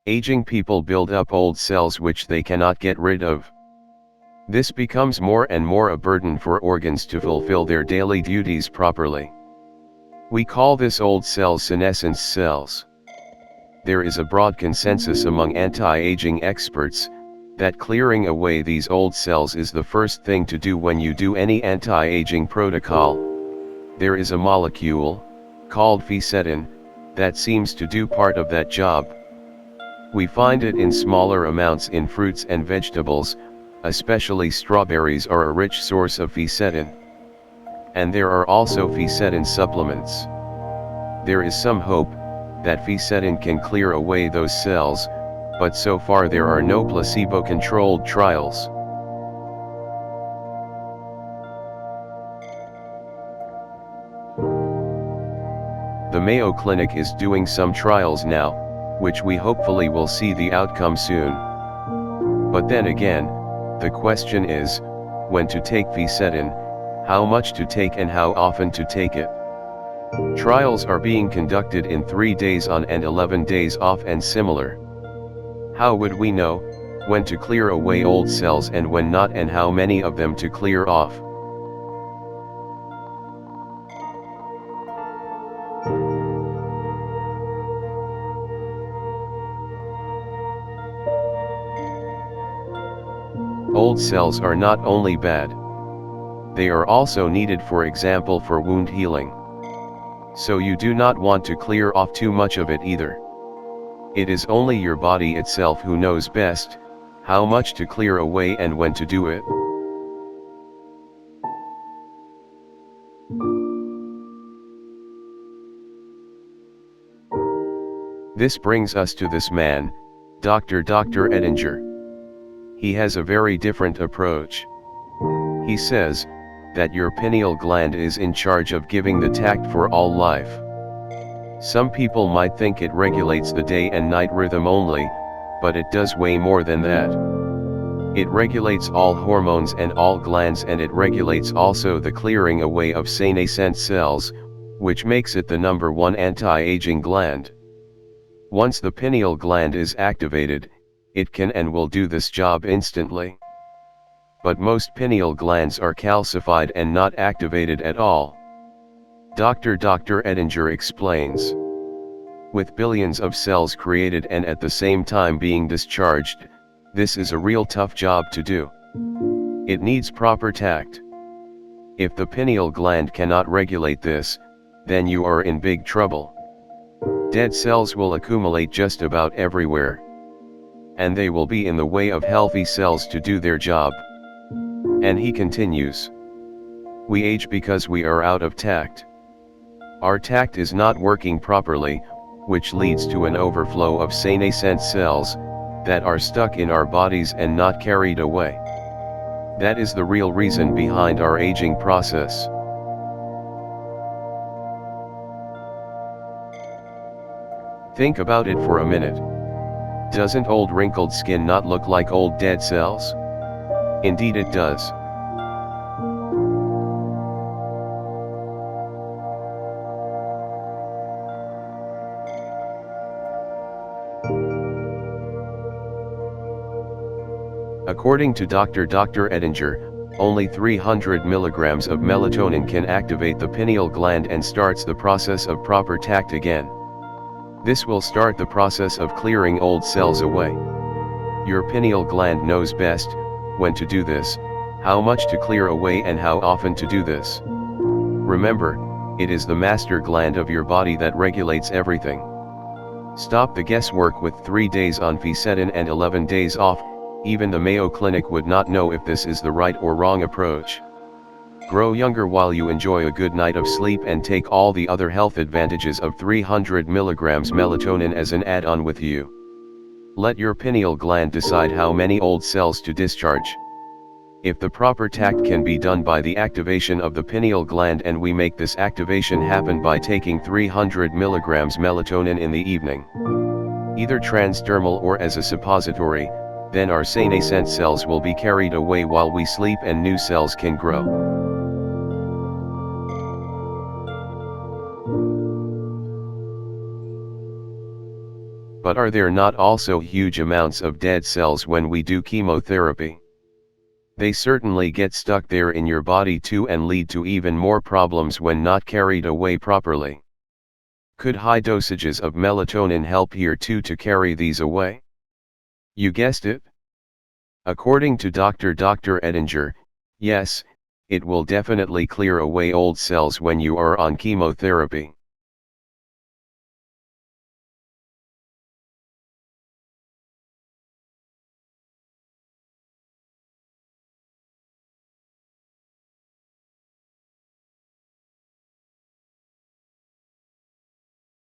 Aging people build up old cells which they cannot get rid of. This becomes more and more a burden for organs to fulfill their daily duties properly. We call this old cells senescence cells. There is a broad consensus among anti-aging experts that clearing away these old cells is the first thing to do when you do any anti-aging protocol. There is a molecule, called Fisetin, that seems to do part of that job. We find it in smaller amounts in fruits and vegetables, especially strawberries are a rich source of Fisetin. And there are also Fisetin supplements. There is some hope that Fisetin can clear away those cells, but so far there are no placebo-controlled trials. The Mayo Clinic is doing some trials now, which we hopefully will see the outcome soon. But then again, the question is, when to take Fisetin, how much to take and how often to take it. Trials are being conducted in 3 days on and 11 days off and similar. How would we know when to clear away old cells and when not, and how many of them to clear off? Old cells are not only bad. They are also needed, for example, for wound healing. So you do not want to clear off too much of it either. It is only your body itself who knows best how much to clear away and when to do it. This brings us to this man, Dr. Edinger. He has a very different approach. He says that your pineal gland is in charge of giving the tact for all life. Some people might think it regulates the day and night rhythm only, but it does way more than that. It regulates all hormones and all glands, and it regulates also the clearing away of senescent cells, which makes it the #1 anti-aging gland. Once the pineal gland is activated, it can and will do this job instantly. But most pineal glands are calcified and not activated at all. Dr. Edinger explains. With billions of cells created and at the same time being discharged, this is a real tough job to do. It needs proper tact. If the pineal gland cannot regulate this, then you are in big trouble. Dead cells will accumulate just about everywhere. And they will be in the way of healthy cells to do their job. And he continues. We age because we are out of tact. Our tact is not working properly, which leads to an overflow of senescent cells that are stuck in our bodies and not carried away. That is the real reason behind our aging process. Think about it for a minute. Doesn't old wrinkled skin not look like old dead cells? Indeed it does. According to Dr. Edinger, only 300 milligrams of melatonin can activate the pineal gland and starts the process of proper tact again. This will start the process of clearing old cells away. Your pineal gland knows best when to do this, how much to clear away and how often to do this. Remember, it is the master gland of your body that regulates everything. Stop the guesswork with 3 days on Fisetin and 11 days off. Even the Mayo Clinic would not know if this is the right or wrong approach. Grow younger while you enjoy a good night of sleep and take all the other health advantages of 300 milligrams melatonin as an add-on with you. Let your pineal gland decide how many old cells to discharge. If the proper tact can be done by the activation of the pineal gland, and we make this activation happen by taking 300 milligrams melatonin in the evening, either transdermal or as a suppository, then our senescent cells will be carried away while we sleep and new cells can grow. But are there not also huge amounts of dead cells when we do chemotherapy? They certainly get stuck there in your body too and lead to even more problems when not carried away properly. Could high dosages of melatonin help here too to carry these away? You guessed it. According to Dr. Edinger, yes, it will definitely clear away old cells when you are on chemotherapy.